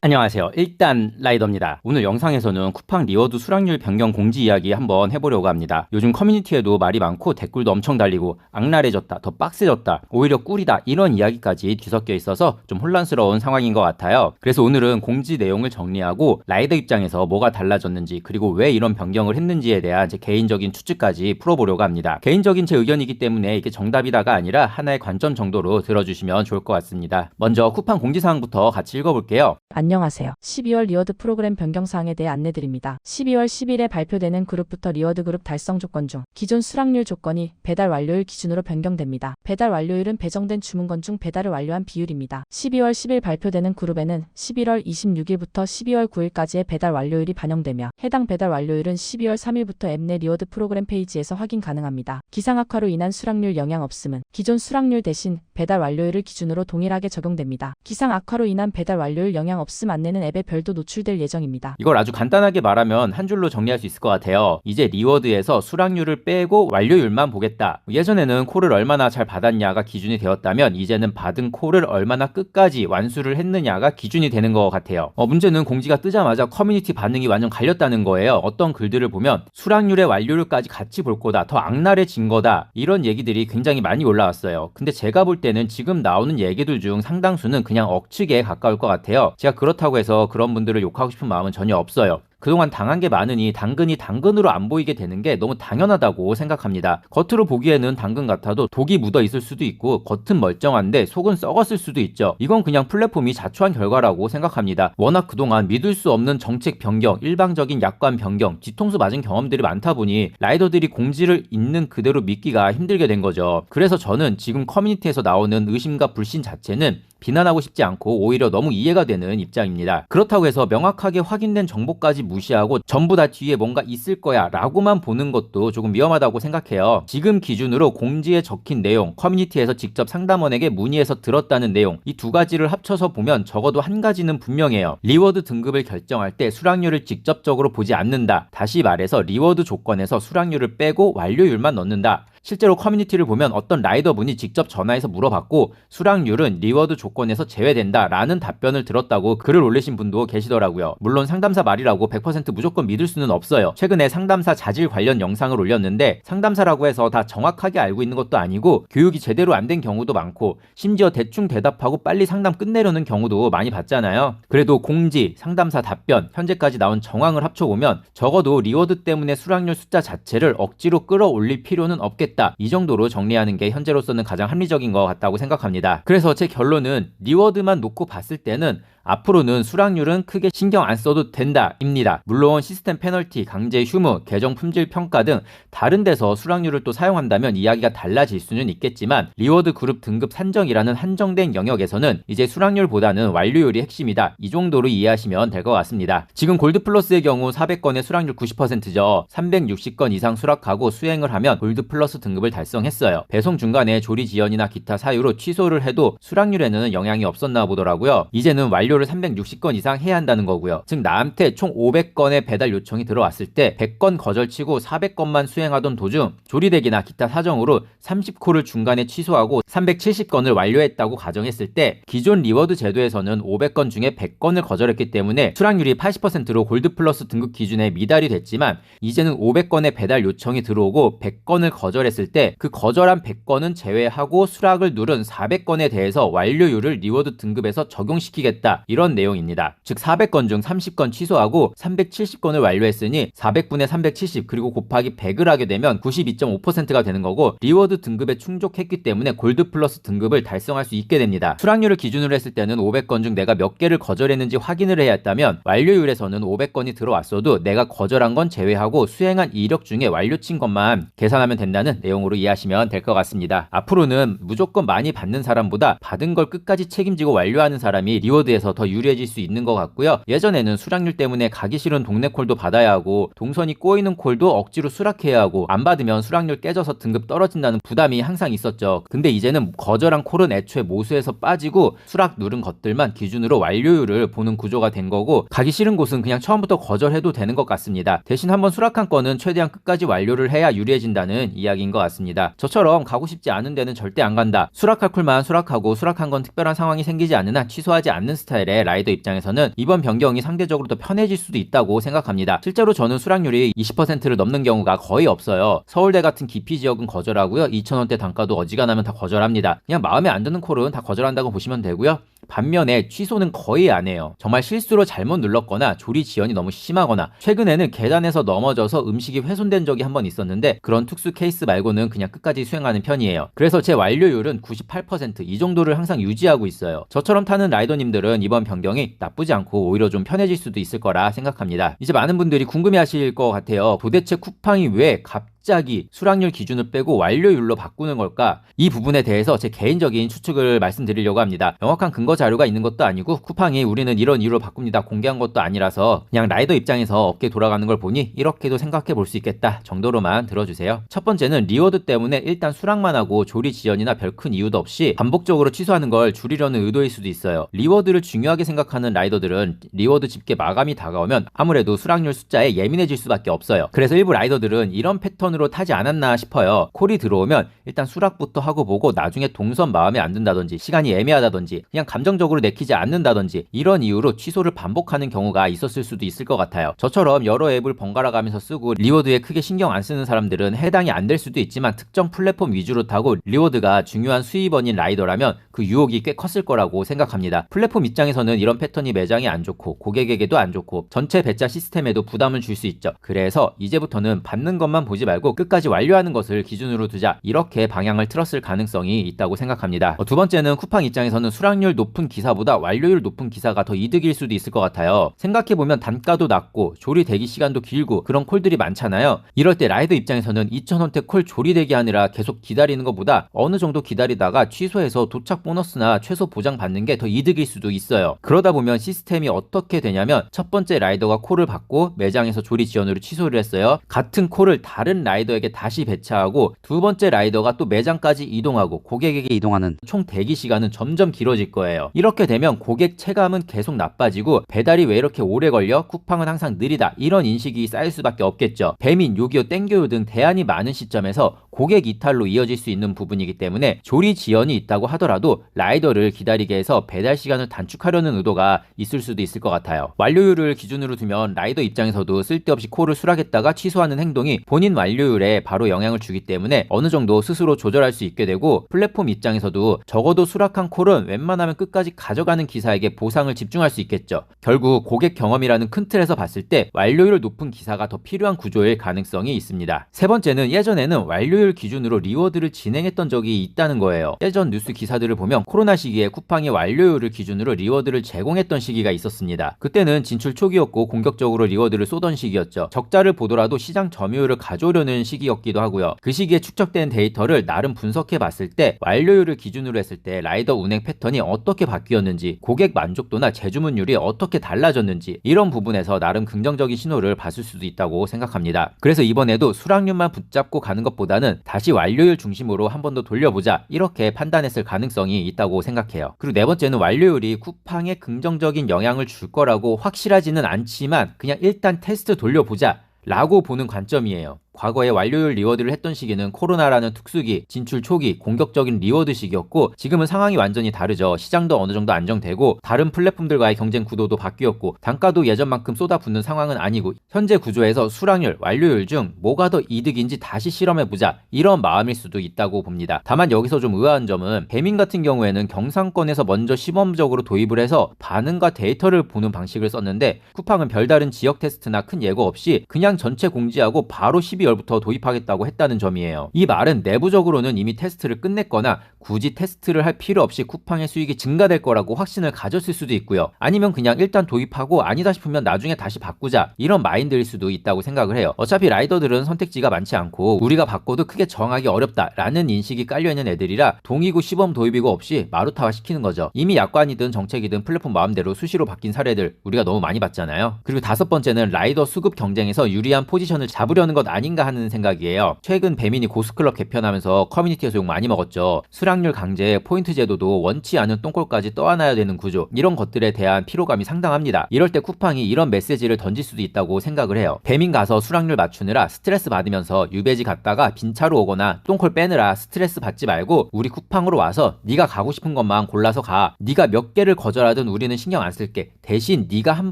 안녕하세요. 일단 라이더입니다. 오늘 영상에서는 쿠팡 리워드 수락률 변경 공지 이야기 한번 해보려고 합니다. 요즘 커뮤니티에도 말이 많고 댓글도 엄청 달리고 악랄해졌다, 더 빡세졌다, 오히려 꿀이다 이런 이야기까지 뒤섞여 있어서 좀 혼란스러운 상황인 것 같아요. 그래서 오늘은 공지 내용을 정리하고 라이더 입장에서 뭐가 달라졌는지 그리고 왜 이런 변경을 했는지에 대한 제 개인적인 추측까지 풀어보려고 합니다. 개인적인 제 의견이기 때문에 이게 정답이다가 아니라 하나의 관점 정도로 들어주시면 좋을 것 같습니다. 먼저 쿠팡 공지사항부터 같이 읽어볼게요. 안녕하세요. 12월 리워드 프로그램 변경사항에 대해 안내드립니다. 12월 10일에 발표되는 그룹부터 리워드 그룹 달성 조건 중 기존 수락률 조건이 배달 완료일 기준으로 변경됩니다. 배달 완료율은 배정된 주문건 중 배달을 완료한 비율입니다. 12월 10일 발표되는 그룹에는 11월 26일부터 12월 9일까지의 배달 완료율이 반영되며 해당 배달 완료율은 12월 3일부터 앱 내 리워드 프로그램 페이지에서 확인 가능합니다. 기상 악화로 인한 수락률 영향 없음은 기존 수락률 대신 배달 완료율을 기준으로 동일하게 적용됩니다. 기상 악화로 인한 배달 완료율 영향 없음 안내는 앱에 별도 노출될 예정입니다. 이걸 아주 간단하게 말하면 한 줄로 정리할 수 있을 것 같아요. 이제 리워드에서 수락률을 빼고 완료율만 보겠다. 예전에는 콜을 얼마나 잘 받았냐가 기준이 되었다면 이제는 받은 콜을 얼마나 끝까지 완수를 했느냐가 기준이 되는 것 같아요. 문제는 공지가 뜨자마자 커뮤니티 반응이 완전 갈렸다는 거예요. 어떤 글들을 보면 수락률의 완료율까지 같이 볼 거다, 더 악랄해진 거다, 이런 얘기들이 굉장히 많이 올라왔어요. 근데 제가 볼 때는 지금 나오는 얘기들 중 상당수는 그냥 억측에 가까울 것 같아요. 제가 그렇다고 해서 그런 분들을 욕하고 싶은 마음은 전혀 없어요. 그동안 당한 게 많으니 당근이 당근으로 안 보이게 되는 게 너무 당연하다고 생각합니다. 겉으로 보기에는 당근 같아도 독이 묻어 있을 수도 있고 겉은 멀쩡한데 속은 썩었을 수도 있죠. 이건 그냥 플랫폼이 자초한 결과라고 생각합니다. 워낙 그동안 믿을 수 없는 정책 변경, 일방적인 약관 변경, 뒤통수 맞은 경험들이 많다 보니 라이더들이 공지를 있는 그대로 믿기가 힘들게 된 거죠. 그래서 저는 지금 커뮤니티에서 나오는 의심과 불신 자체는 비난하고 싶지 않고 오히려 너무 이해가 되는 입장입니다. 그렇다고 해서 명확하게 확인된 정보까지 무시하고 전부 다 뒤에 뭔가 있을 거야 라고만 보는 것도 조금 위험하다고 생각해요. 지금 기준으로 공지에 적힌 내용, 커뮤니티에서 직접 상담원에게 문의해서 들었다는 내용, 이 두 가지를 합쳐서 보면 적어도 한 가지는 분명해요. 리워드 등급을 결정할 때 수락률을 직접적으로 보지 않는다. 다시 말해서 리워드 조건에서 수락률을 빼고 완료율만 넣는다. 실제로 커뮤니티를 보면 어떤 라이더분이 직접 전화해서 물어봤고 수락률은 리워드 조건에서 제외된다 라는 답변을 들었다고 글을 올리신 분도 계시더라고요. 물론 상담사 말이라고 100% 무조건 믿을 수는 없어요. 최근에 상담사 자질 관련 영상을 올렸는데 상담사라고 해서 다 정확하게 알고 있는 것도 아니고 교육이 제대로 안 된 경우도 많고 심지어 대충 대답하고 빨리 상담 끝내려는 경우도 많이 봤잖아요. 그래도 공지, 상담사 답변, 현재까지 나온 정황을 합쳐보면 적어도 리워드 때문에 수락률 숫자 자체를 억지로 끌어올릴 필요는 없겠다. 이 정도로 정리하는 게 현재로서는 가장 합리적인 것 같다고 생각합니다. 그래서 제 결론은 리워드만 놓고 봤을 때는 앞으로는 수락률은 크게 신경 안 써도 된다 입니다. 물론 시스템 페널티, 강제 휴무, 계정 품질 평가 등 다른 데서 수락률을 또 사용한다면 이야기가 달라질 수는 있겠지만 리워드 그룹 등급 산정이라는 한정된 영역에서는 이제 수락률보다는 완료율이 핵심이다. 이 정도로 이해하시면 될 것 같습니다. 지금 골드 플러스의 경우 400건의 수락률 90%죠. 360건 이상 수락하고 수행을 하면 골드 플러스 등급을 달성했어요. 배송 중간에 조리 지연이나 기타 사유로 취소를 해도 수락률에는 영향이 없었나 보더라고요. 이제는 완료를 360건 이상 해야 한다는 거고요. 즉 나한테 총 500건의 배달 요청이 들어왔을 때 100건 거절치고 400건만 수행하던 도중 조리대기나 기타 사정으로 30콜을 중간에 취소하고 370건을 완료했다고 가정했을 때 기존 리워드 제도에서는 500건 중에 100건을 거절했기 때문에 수락률이 80%로 골드 플러스 등급 기준에 미달이 됐지만 이제는 500건의 배달 요청이 들어오고 100건을 거절했을 때 그 거절한 100건은 제외하고 수락을 누른 400건에 대해서 완료율을 리워드 등급에서 적용시키겠다. 이런 내용입니다. 즉 400건 중 30건 취소하고 370건을 완료했으니 400분의 370 그리고 곱하기 100을 하게 되면 92.5%가 되는 거고 리워드 등급에 충족했기 때문에 골드 플러스 등급을 달성할 수 있게 됩니다. 수락률을 기준으로 했을 때는 500건 중 내가 몇 개를 거절했는지 확인을 해야 했다면 완료율에서는 500건이 들어왔어도 내가 거절한 건 제외하고 수행한 이력 중에 완료친 것만 계산하면 된다는 내용으로 이해하시면 될 것 같습니다. 앞으로는 무조건 많이 받는 사람보다 받은 걸 끝까지 책임지고 완료하는 사람이 리워드에서 더 유리해질 수 있는 것 같고요. 예전에는 수락률 때문에 가기 싫은 동네 콜도 받아야 하고 동선이 꼬이는 콜도 억지로 수락해야 하고 안 받으면 수락률 깨져서 등급 떨어진다는 부담이 항상 있었죠. 근데 이제는 거절한 콜은 애초에 모수에서 빠지고 수락 누른 것들만 기준으로 완료율을 보는 구조가 된 거고 가기 싫은 곳은 그냥 처음부터 거절해도 되는 것 같습니다. 대신 한번 수락한 건은 최대한 끝까지 완료를 해야 유리해진다는 이야기인 것 같습니다. 저처럼 가고 싶지 않은 데는 절대 안 간다. 수락할 콜만 수락하고 수락한 건 특별한 상황이 생기지 않는 한 취소하지 않는 스타일 스타일의 라이더 입장에서는 이번 변경이 상대적으로 더 편해질 수도 있다고 생각합니다. 실제로 저는 수락률이 20%를 넘는 경우가 거의 없어요. 서울대 같은 기피 지역은 거절하고요. 2,000원대 단가도 어지간하면 다 거절합니다. 그냥 마음에 안 드는 콜은 다 거절한다고 보시면 되고요. 반면에 취소는 거의 안 해요. 정말 실수로 잘못 눌렀거나 조리 지연이 너무 심하거나 최근에는 계단에서 넘어져서 음식이 훼손된 적이 한 번 있었는데 그런 특수 케이스 말고는 그냥 끝까지 수행하는 편이에요. 그래서 제 완료율은 98% 이 정도를 항상 유지하고 있어요. 저처럼 타는 라이더님들은 이번 변경이 나쁘지 않고 오히려 좀 편해질 수도 있을 거라 생각합니다. 이제 많은 분들이 궁금해하실 것 같아요. 도대체 쿠팡이 왜 갑자기 수락률 기준을 빼고 완료율로 바꾸는 걸까? 이 부분에 대해서 제 개인적인 추측을 말씀드리려고 합니다. 명확한 근거 자료가 있는 것도 아니고 쿠팡이 우리는 이런 이유로 바꿉니다 공개한 것도 아니라서 그냥 라이더 입장에서 업계 돌아가는 걸 보니 이렇게도 생각해 볼 수 있겠다 정도로만 들어주세요. 첫 번째는 리워드 때문에 일단 수락만 하고 조리 지연이나 별 큰 이유도 없이 반복적으로 취소하는 걸 줄이려는 의도일 수도 있어요. 리워드를 중요하게 생각하는 라이더들은 리워드 집계 마감이 다가오면 아무래도 수락률 숫자에 예민해질 수밖에 없어요. 그래서 일부 라이더들은 이런 패턴으로 타지 않았나 싶어요. 콜이 들어오면 일단 수락부터 하고 보고 나중에 동선 마음에 안 든다든지 시간이 애매하다든지 그냥 감정적으로 내키지 않는다든지 이런 이유로 취소를 반복하는 경우가 있었을 수도 있을 것 같아요. 저처럼 여러 앱을 번갈아 가면서 쓰고 리워드에 크게 신경 안 쓰는 사람들은 해당이 안 될 수도 있지만 특정 플랫폼 위주로 타고 리워드가 중요한 수입원인 라이더라면 그 유혹이 꽤 컸을 거라고 생각합니다. 플랫폼 입장에서는 이런 패턴이 매장에 안 좋고 고객에게도 안 좋고 전체 배차 시스템에도 부담을 줄 수 있죠. 그래서 이제부터는 받는 것만 보지 말고 끝까지 완료하는 것을 기준으로 두자 이렇게 방향을 틀었을 가능성이 있다고 생각합니다. 두 번째는 쿠팡 입장에서는 수락률 높은 기사보다 완료율 높은 기사가 더 이득일 수도 있을 것 같아요. 생각해보면 단가도 낮고 조리 대기 시간도 길고 그런 콜들이 많잖아요. 이럴 때 라이더 입장에서는 2,000원대 콜 조리 대기 하느라 계속 기다리는 것보다 어느 정도 기다리다가 취소해서 도착 보너스나 최소 보장 받는 게 더 이득일 수도 있어요. 그러다 보면 시스템이 어떻게 되냐면 첫 번째 라이더가 콜을 받고 매장에서 조리 지연으로 취소를 했어요. 같은 콜을 다른 라이더에게 다시 배차하고 두 번째 라이더가 또 매장까지 이동하고 고객에게 이동하는 총 대기 시간은 점점 길어질 거예요. 이렇게 되면 고객 체감은 계속 나빠지고 배달이 왜 이렇게 오래 걸려? 쿠팡은 항상 느리다. 이런 인식이 쌓일 수밖에 없겠죠. 배민, 요기요, 땡겨요 등 대안이 많은 시점에서 고객 이탈로 이어질 수 있는 부분이기 때문에 조리 지연이 있다고 하더라도 라이더를 기다리게 해서 배달 시간을 단축하려는 의도가 있을 수도 있을 것 같아요. 완료율을 기준으로 두면 라이더 입장에서도 쓸데없이 콜을 수락했다가 취소하는 행동이 본인 완료율에 바로 영향을 주기 때문에 어느 정도 스스로 조절할 수 있게 되고 플랫폼 입장에서도 적어도 수락한 콜은 웬만하면 끝까지 가져가는 기사에게 보상을 집중할 수 있겠죠. 결국 고객 경험이라는 큰 틀에서 봤을 때 완료율 높은 기사가 더 필요한 구조일 가능성이 있습니다. 세 번째는 예전에는 완료율 기준으로 리워드를 진행했던 적이 있다는 거예요. 예전 뉴스 기사들을 보면 코로나 시기에 쿠팡이 완료율을 기준으로 리워드를 제공했던 시기가 있었습니다. 그때는 진출 초기였고 공격적으로 리워드를 쏘던 시기였죠. 적자를 보더라도 시장 점유율을 가져오려는 시기였기도 하고요. 그 시기에 축적된 데이터를 나름 분석해 봤을 때 완료율을 기준으로 했을 때 라이더 운행 패턴이 어떻게 바뀌었는지 고객 만족도나 재주문율이 어떻게 달라졌는지 이런 부분에서 나름 긍정적인 신호를 봤을 수도 있다고 생각합니다. 그래서 이번에도 수락률만 붙잡고 가는 것보다는 다시 완료율 중심으로 한 번 더 돌려보자 이렇게 판단했을 가능성이 있다고 생각해요. 그리고 네 번째는 완료율이 쿠팡에 긍정적인 영향을 줄 거라고 확실하지는 않지만 그냥 일단 테스트 돌려보자 라고 보는 관점이에요. 과거에 완료율 리워드를 했던 시기는 코로나라는 특수기, 진출 초기, 공격적인 리워드 시기였고 지금은 상황이 완전히 다르죠. 시장도 어느 정도 안정되고 다른 플랫폼들과의 경쟁 구도도 바뀌었고 단가도 예전만큼 쏟아붓는 상황은 아니고 현재 구조에서 수락률, 완료율 중 뭐가 더 이득인지 다시 실험해보자 이런 마음일 수도 있다고 봅니다. 다만 여기서 좀 의아한 점은 배민 같은 경우에는 경상권에서 먼저 시범적으로 도입을 해서 반응과 데이터를 보는 방식을 썼는데 쿠팡은 별다른 지역 테스트나 큰 예고 없이 그냥 전체 공지하고 바로 12월부터 도입하겠다고 했다는 점이에요. 이 말은 내부적으로는 이미 테스트를 끝냈거나 굳이 테스트를 할 필요 없이 쿠팡의 수익이 증가될 거라고 확신을 가졌을 수도 있고요. 아니면 그냥 일단 도입하고 아니다 싶으면 나중에 다시 바꾸자 이런 마인드일 수도 있다고 생각을 해요. 어차피 라이더들은 선택지가 많지 않고 우리가 바꿔도 크게 정하기 어렵다라는 인식이 깔려있는 애들이라 동이고 시범 도입이고 없이 마루타화 시키는 거죠. 이미 약관이든 정책이든 플랫폼 마음대로 수시로 바뀐 사례들 우리가 너무 많이 봤잖아요. 그리고 다섯 번째는 라이더 수급 경쟁에서 유리한 포지션을 잡으려는 것 아닌가 하는 생각이에요. 최근 배민이 고스클럽 개편하면서 커뮤니티에서 욕 많이 먹었죠. 수락 수락률 강제, 포인트 제도도 원치 않은 똥골까지 떠안아야 되는 구조, 이런 것들에 대한 피로감이 상당합니다. 이럴 때 쿠팡이 이런 메시지를 던질 수도 있다고 생각을 해요. 배민 가서 수락률 맞추느라 스트레스 받으면서 유배지 갔다가 빈차로 오거나 똥콜 빼느라 스트레스 받지 말고 우리 쿠팡으로 와서 네가 가고 싶은 것만 골라서 가. 네가 몇 개를 거절하든 우리는 신경 안 쓸게. 대신 네가 한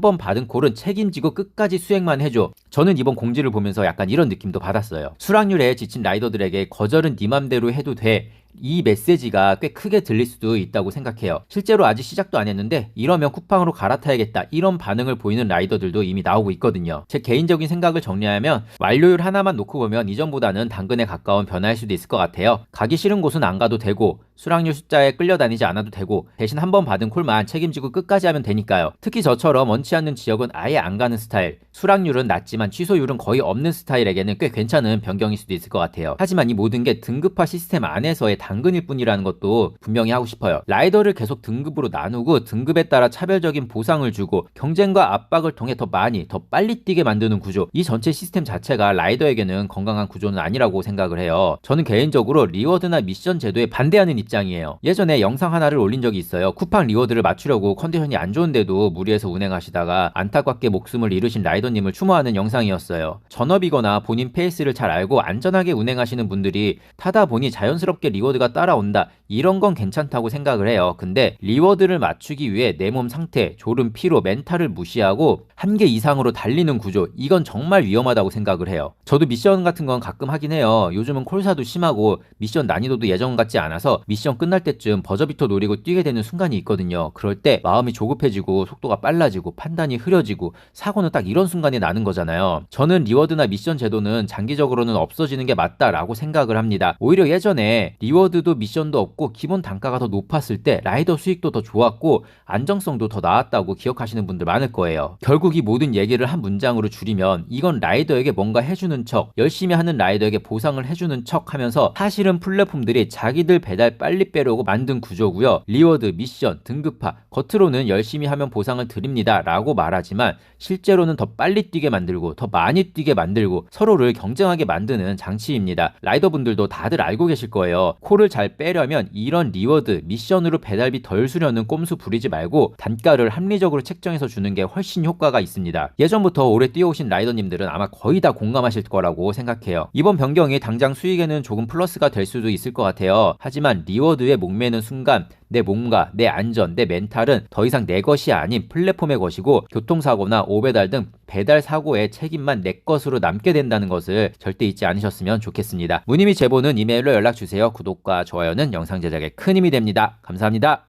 번 받은 콜은 책임지고 끝까지 수행만 해줘. 저는 이번 공지를 보면서 약간 이런 느낌도 받았어요. 수락률에 지친 라이더들에게 거절은 네 맘대로 해도 돼. 이 메시지가 꽤 크게 들릴 수도 있다고 생각해요. 실제로 아직 시작도 안 했는데 이러면 쿠팡으로 갈아타야겠다, 이런 반응을 보이는 라이더들도 이미 나오고 있거든요. 제 개인적인 생각을 정리하면 완료율 하나만 놓고 보면 이전보다는 당근에 가까운 변화일 수도 있을 것 같아요. 가기 싫은 곳은 안 가도 되고 수락률 숫자에 끌려다니지 않아도 되고 대신 한 번 받은 콜만 책임지고 끝까지 하면 되니까요. 특히 저처럼 원치 않는 지역은 아예 안 가는 스타일, 수락률은 낮지만 취소율은 거의 없는 스타일에게는 꽤 괜찮은 변경일 수도 있을 것 같아요. 하지만 이 모든 게 등급화 시스템 안에서의 당근일 뿐이라는 것도 분명히 하고 싶어요. 라이더를 계속 등급으로 나누고 등급에 따라 차별적인 보상을 주고 경쟁과 압박을 통해 더 많이, 더 빨리 뛰게 만드는 구조, 이 전체 시스템 자체가 라이더에게는 건강한 구조는 아니라고 생각을 해요. 저는 개인적으로 리워드나 미션 제도에 반대하는 입장이에요. 예전에 영상 하나를 올린 적이 있어요. 쿠팡 리워드를 맞추려고 컨디션이 안 좋은데도 무리해서 운행하시다가 안타깝게 목숨을 잃으신 라이더님을 추모하는 영상이었어요. 전업이거나 본인 페이스를 잘 알고 안전하게 운행하시는 분들이 타다 보니 자연스럽게 리워드가 따라온다, 이런 건 괜찮다고 생각을 해요. 근데 리워드를 맞추기 위해 내 몸 상태, 졸음, 피로, 멘탈을 무시하고 한계 이상으로 달리는 구조, 이건 정말 위험하다고 생각을 해요. 저도 미션 같은 건 가끔 하긴 해요. 요즘은 콜사도 심하고 미션 난이도도 예전 같지 않아서 미션 끝날 때쯤 버저비터 노리고 뛰게 되는 순간이 있거든요. 그럴 때 마음이 조급해지고 속도가 빨라지고 판단이 흐려지고 사고는 딱 이런 순간에 나는 거잖아요. 저는 리워드나 미션 제도는 장기적으로는 없어지는 게 맞다라고 생각을 합니다. 오히려 예전에 리워드도 미션도 없고 기본 단가가 더 높았을 때 라이더 수익도 더 좋았고 안정성도 더 나았다고 기억하시는 분들 많을 거예요. 결국 이 모든 얘기를 한 문장으로 줄이면 이건 라이더에게 뭔가 해주는 척, 열심히 하는 라이더에게 보상을 해주는 척 하면서 사실은 플랫폼들이 자기들 배달 빨리 빼려고 만든 구조고요. 리워드, 미션, 등급화, 겉으로는 열심히 하면 보상을 드립니다 라고 말하지만 실제로는 더 빨리 뛰게 만들고 더 많이 뛰게 만들고 서로를 경쟁하게 만드는 장치입니다. 라이더분들도 다들 알고 계실 거예요. 콜을 잘 빼려면 이런 리워드, 미션으로 배달비 덜 수려는 꼼수 부리지 말고 단가를 합리적으로 책정해서 주는 게 훨씬 효과가 있습니다. 예전부터 오래 뛰어오신 라이더님들은 아마 거의 다 공감하실 거라고 생각해요. 이번 변경이 당장 수익에는 조금 플러스가 될 수도 있을 것 같아요. 하지만 리워드에 목매는 순간 내 몸과 내 안전, 내 멘탈은 더 이상 내 것이 아닌 플랫폼의 것이고 교통사고나 오배달 등 배달 사고의 책임만 내 것으로 남게 된다는 것을 절대 잊지 않으셨으면 좋겠습니다. 문의및 제보는 이메일로 연락주세요. 구독과 좋아요는 영상 제작에 큰 힘이 됩니다. 감사합니다.